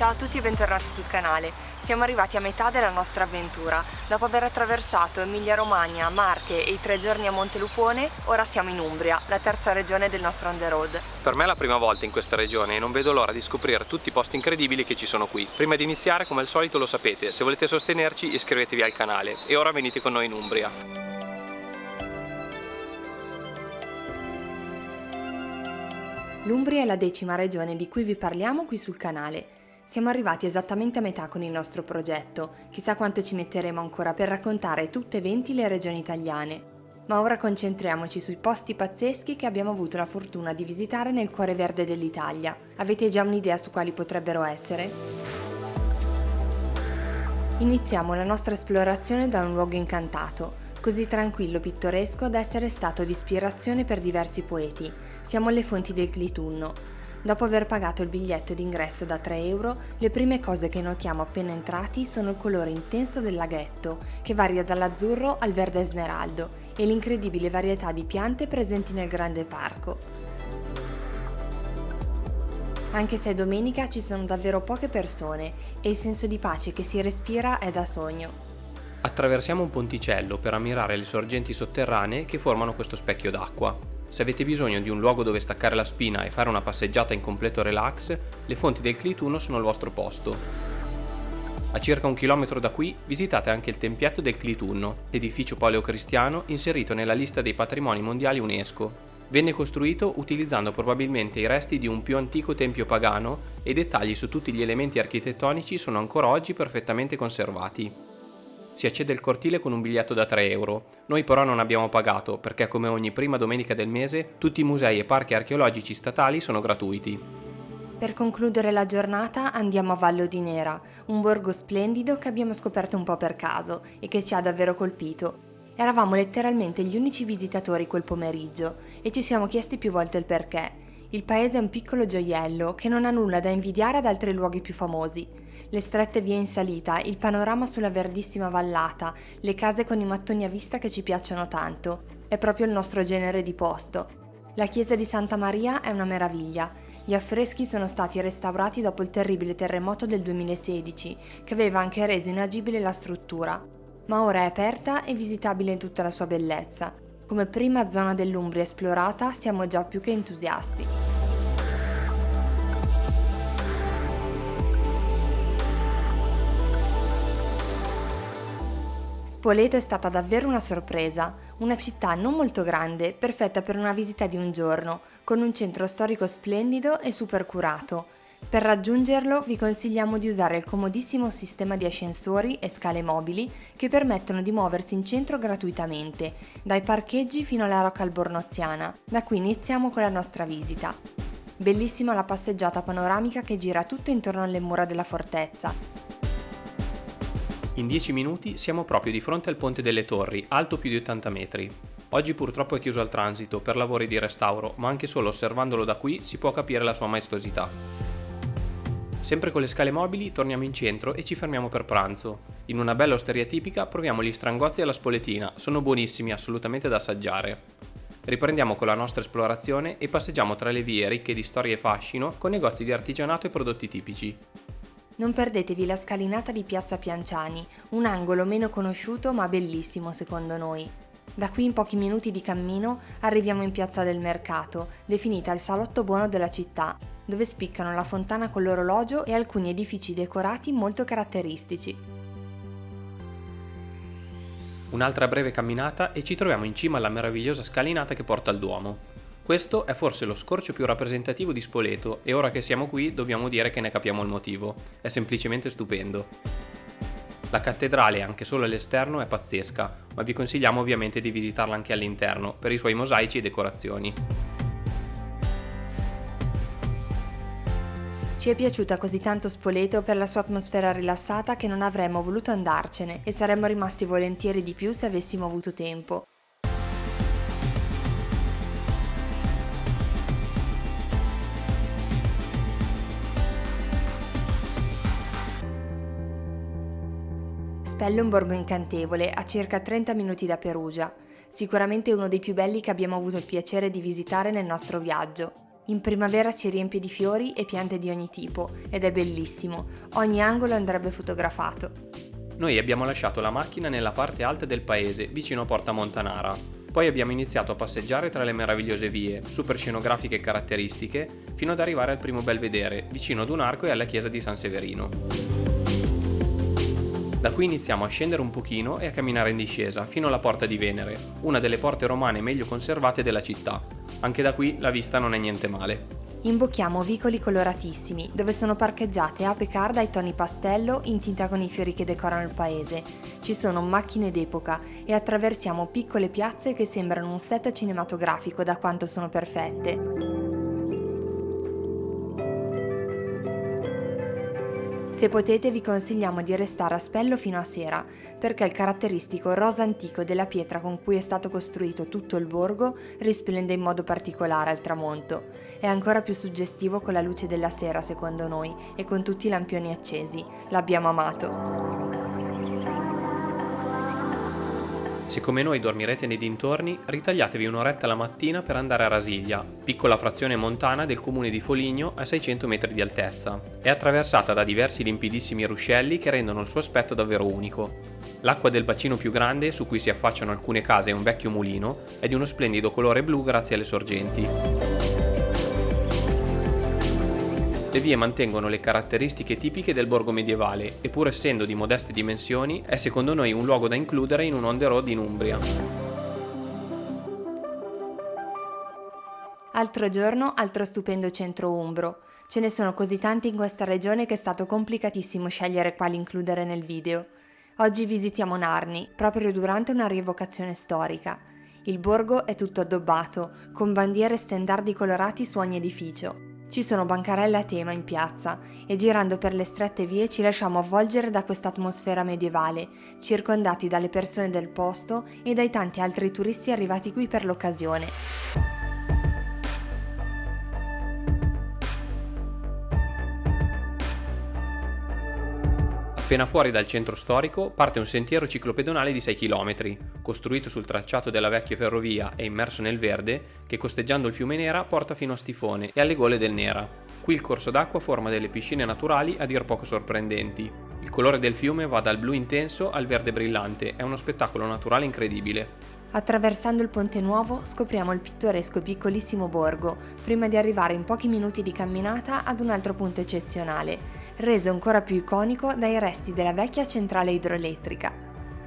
Ciao a tutti e bentornati sul canale. Siamo arrivati a metà della nostra avventura. Dopo aver attraversato Emilia-Romagna, Marche e i 3 giorni a Montelupone, ora siamo in Umbria, la terza regione del nostro on the road. Per me è la prima volta in questa regione e non vedo l'ora di scoprire tutti i posti incredibili che ci sono qui. Prima di iniziare, come al solito lo sapete, se volete sostenerci iscrivetevi al canale e ora venite con noi in Umbria. L'Umbria è la 10ª regione di cui vi parliamo qui sul canale. Siamo arrivati esattamente a metà con il nostro progetto, chissà quanto ci metteremo ancora per raccontare tutte e 20 le regioni italiane. Ma ora concentriamoci sui posti pazzeschi che abbiamo avuto la fortuna di visitare nel cuore verde dell'Italia. Avete già un'idea su quali potrebbero essere? Iniziamo la nostra esplorazione da un luogo incantato, così tranquillo e pittoresco da essere stato di ispirazione per diversi poeti. Siamo alle fonti del Clitunno. Dopo aver pagato il biglietto d'ingresso da 3 euro, le prime cose che notiamo appena entrati sono il colore intenso del laghetto, che varia dall'azzurro al verde smeraldo, e l'incredibile varietà di piante presenti nel grande parco. Anche se è domenica ci sono davvero poche persone e il senso di pace che si respira è da sogno. Attraversiamo un ponticello per ammirare le sorgenti sotterranee che formano questo specchio d'acqua. Se avete bisogno di un luogo dove staccare la spina e fare una passeggiata in completo relax, le fonti del Clitunno sono il vostro posto. A circa 1 chilometro da qui visitate anche il Tempietto del Clitunno, edificio paleocristiano inserito nella lista dei patrimoni mondiali UNESCO. Venne costruito utilizzando probabilmente i resti di un più antico tempio pagano e i dettagli su tutti gli elementi architettonici sono ancora oggi perfettamente conservati. Si accede al cortile con un biglietto da 3 euro, noi però non abbiamo pagato perché come ogni prima domenica del mese tutti i musei e parchi archeologici statali sono gratuiti. Per concludere la giornata andiamo a Vallo di Nera, un borgo splendido che abbiamo scoperto un po' per caso e che ci ha davvero colpito. Eravamo letteralmente gli unici visitatori quel pomeriggio e ci siamo chiesti più volte il perché. Il paese è un piccolo gioiello che non ha nulla da invidiare ad altri luoghi più famosi. Le strette vie in salita, il panorama sulla verdissima vallata, le case con i mattoni a vista che ci piacciono tanto. È proprio il nostro genere di posto. La chiesa di Santa Maria è una meraviglia. Gli affreschi sono stati restaurati dopo il terribile terremoto del 2016, che aveva anche reso inagibile la struttura. Ma ora è aperta e visitabile in tutta la sua bellezza. Come prima zona dell'Umbria esplorata siamo già più che entusiasti. Spoleto è stata davvero una sorpresa, una città non molto grande, perfetta per una visita di un giorno, con un centro storico splendido e super curato. Per raggiungerlo vi consigliamo di usare il comodissimo sistema di ascensori e scale mobili che permettono di muoversi in centro gratuitamente, dai parcheggi fino alla Rocca Albornoziana. Da qui iniziamo con la nostra visita. Bellissima la passeggiata panoramica che gira tutto intorno alle mura della fortezza. In 10 minuti siamo proprio di fronte al Ponte delle Torri, alto più di 80 metri. Oggi purtroppo è chiuso al transito per lavori di restauro, ma anche solo osservandolo da qui si può capire la sua maestosità. Sempre con le scale mobili torniamo in centro e ci fermiamo per pranzo. In una bella osteria tipica proviamo gli strangozzi alla spoletina, sono buonissimi, assolutamente da assaggiare. Riprendiamo con la nostra esplorazione e passeggiamo tra le vie ricche di storia e fascino con negozi di artigianato e prodotti tipici. Non perdetevi la scalinata di Piazza Pianciani, un angolo meno conosciuto ma bellissimo secondo noi. Da qui in pochi minuti di cammino arriviamo in Piazza del Mercato, definita il salotto buono della città, dove spiccano la fontana con l'orologio e alcuni edifici decorati molto caratteristici. Un'altra breve camminata e ci troviamo in cima alla meravigliosa scalinata che porta al Duomo. Questo è forse lo scorcio più rappresentativo di Spoleto e ora che siamo qui dobbiamo dire che ne capiamo il motivo. È semplicemente stupendo. La cattedrale, anche solo all'esterno, è pazzesca, ma vi consigliamo ovviamente di visitarla anche all'interno per i suoi mosaici e decorazioni. Ci è piaciuta così tanto Spoleto per la sua atmosfera rilassata che non avremmo voluto andarcene e saremmo rimasti volentieri di più se avessimo avuto tempo. Spello è un borgo incantevole a circa 30 minuti da Perugia, sicuramente uno dei più belli che abbiamo avuto il piacere di visitare nel nostro viaggio. In primavera si riempie di fiori e piante di ogni tipo ed è bellissimo, ogni angolo andrebbe fotografato. Noi abbiamo lasciato la macchina nella parte alta del paese, vicino a Porta Montanara. Poi abbiamo iniziato a passeggiare tra le meravigliose vie, super scenografiche e caratteristiche, fino ad arrivare al primo belvedere, vicino ad un arco e alla chiesa di San Severino. Da qui iniziamo a scendere un pochino e a camminare in discesa, fino alla Porta di Venere, una delle porte romane meglio conservate della città. Anche da qui la vista non è niente male. Imbocchiamo vicoli coloratissimi, dove sono parcheggiate ape car dai toni pastello in tinta con i fiori che decorano il paese. Ci sono macchine d'epoca e attraversiamo piccole piazze che sembrano un set cinematografico da quanto sono perfette. Se potete vi consigliamo di restare a Spello fino a sera, perché il caratteristico rosa antico della pietra con cui è stato costruito tutto il borgo risplende in modo particolare al tramonto. È ancora più suggestivo con la luce della sera secondo noi e con tutti i lampioni accesi. L'abbiamo amato. Se come noi dormirete nei dintorni, ritagliatevi un'oretta la mattina per andare a Rasiglia, piccola frazione montana del comune di Foligno a 600 metri di altezza. È attraversata da diversi limpidissimi ruscelli che rendono il suo aspetto davvero unico. L'acqua del bacino più grande, su cui si affacciano alcune case e un vecchio mulino, è di uno splendido colore blu grazie alle sorgenti. Le vie mantengono le caratteristiche tipiche del borgo medievale e pur essendo di modeste dimensioni è secondo noi un luogo da includere in un on the road in Umbria. Altro giorno, altro stupendo centro umbro. Ce ne sono così tanti in questa regione che è stato complicatissimo scegliere quali includere nel video. Oggi visitiamo Narni, proprio durante una rievocazione storica. Il borgo è tutto addobbato, con bandiere e stendardi colorati su ogni edificio. Ci sono bancarelle a tema in piazza e girando per le strette vie ci lasciamo avvolgere da questa atmosfera medievale, circondati dalle persone del posto e dai tanti altri turisti arrivati qui per l'occasione. Appena fuori dal centro storico parte un sentiero ciclopedonale di 6 km, costruito sul tracciato della vecchia ferrovia e immerso nel verde, che costeggiando il fiume Nera porta fino a Stifone e alle gole del Nera. Qui il corso d'acqua forma delle piscine naturali a dir poco sorprendenti. Il colore del fiume va dal blu intenso al verde brillante, è uno spettacolo naturale incredibile. Attraversando il Ponte Nuovo scopriamo il pittoresco e piccolissimo borgo, prima di arrivare in pochi minuti di camminata ad un altro punto eccezionale, reso ancora più iconico dai resti della vecchia centrale idroelettrica.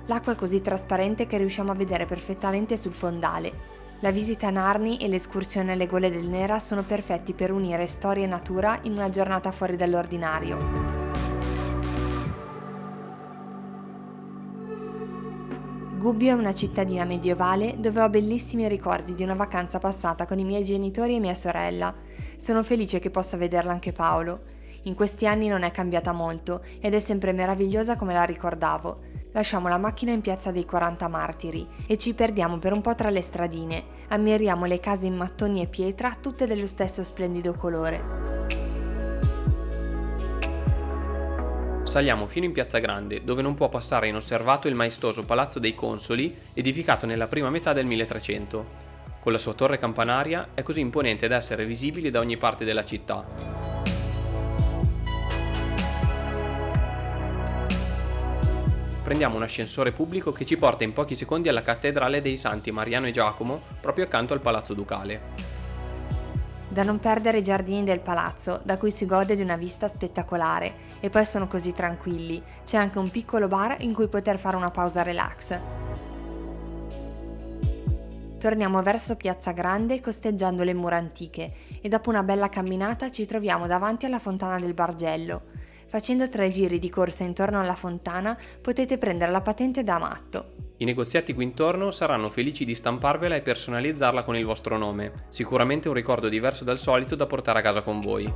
L'acqua è così trasparente che riusciamo a vedere perfettamente sul fondale. La visita a Narni e l'escursione alle gole del Nera sono perfetti per unire storia e natura in una giornata fuori dall'ordinario. Gubbio è una cittadina medievale dove ho bellissimi ricordi di una vacanza passata con i miei genitori e mia sorella. Sono felice che possa vederla anche Paolo. In questi anni non è cambiata molto ed è sempre meravigliosa come la ricordavo. Lasciamo la macchina in piazza dei 40 Martiri e ci perdiamo per un po' tra le stradine. Ammiriamo le case in mattoni e pietra, tutte dello stesso splendido colore. Saliamo fino in Piazza Grande, dove non può passare inosservato il maestoso Palazzo dei Consoli, edificato nella prima metà del 1300. Con la sua torre campanaria è così imponente da essere visibile da ogni parte della città. Prendiamo un ascensore pubblico che ci porta in pochi secondi alla cattedrale dei Santi Mariano e Giacomo, proprio accanto al Palazzo Ducale. Da non perdere i giardini del palazzo, da cui si gode di una vista spettacolare, e poi sono così tranquilli, c'è anche un piccolo bar in cui poter fare una pausa relax. Torniamo verso Piazza Grande costeggiando le mura antiche e dopo una bella camminata ci troviamo davanti alla fontana del Bargello. Facendo 3 giri di corsa intorno alla fontana potete prendere la patente da matto. I negoziati qui intorno saranno felici di stamparvela e personalizzarla con il vostro nome, sicuramente un ricordo diverso dal solito da portare a casa con voi.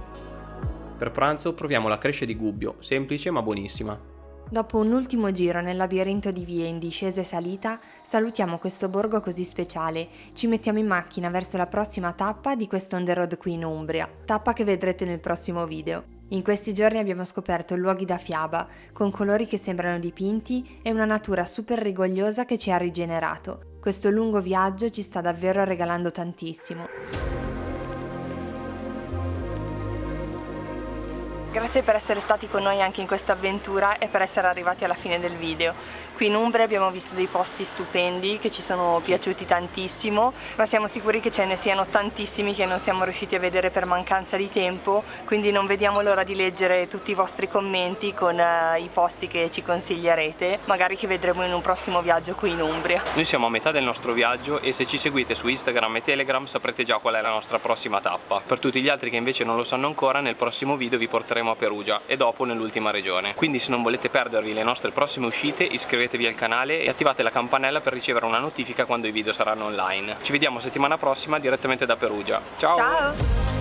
Per pranzo proviamo la crescia di Gubbio, semplice ma buonissima. Dopo un ultimo giro nel labirinto di vie in discesa e salita, salutiamo questo borgo così speciale, ci mettiamo in macchina verso la prossima tappa di questo on the road qui in Umbria, tappa che vedrete nel prossimo video. In questi giorni abbiamo scoperto luoghi da fiaba, con colori che sembrano dipinti e una natura super rigogliosa che ci ha rigenerato. Questo lungo viaggio ci sta davvero regalando tantissimo. Grazie per essere stati con noi anche in questa avventura e per essere arrivati alla fine del video. Qui in Umbria abbiamo visto dei posti stupendi che ci sono piaciuti tantissimo, ma siamo sicuri che ce ne siano tantissimi che non siamo riusciti a vedere per mancanza di tempo, quindi non vediamo l'ora di leggere tutti i vostri commenti con i posti che ci consiglierete, magari che vedremo in un prossimo viaggio qui in Umbria. Noi siamo a metà del nostro viaggio e se ci seguite su Instagram e Telegram saprete già qual è la nostra prossima tappa. Per tutti gli altri che invece non lo sanno ancora, nel prossimo video vi porteremo a Perugia e dopo nell'ultima regione. Quindi se non volete perdervi le nostre prossime uscite, iscrivetevi al canale e attivate la campanella per ricevere una notifica quando i video saranno online. Ci vediamo settimana prossima direttamente da Perugia. Ciao! Ciao!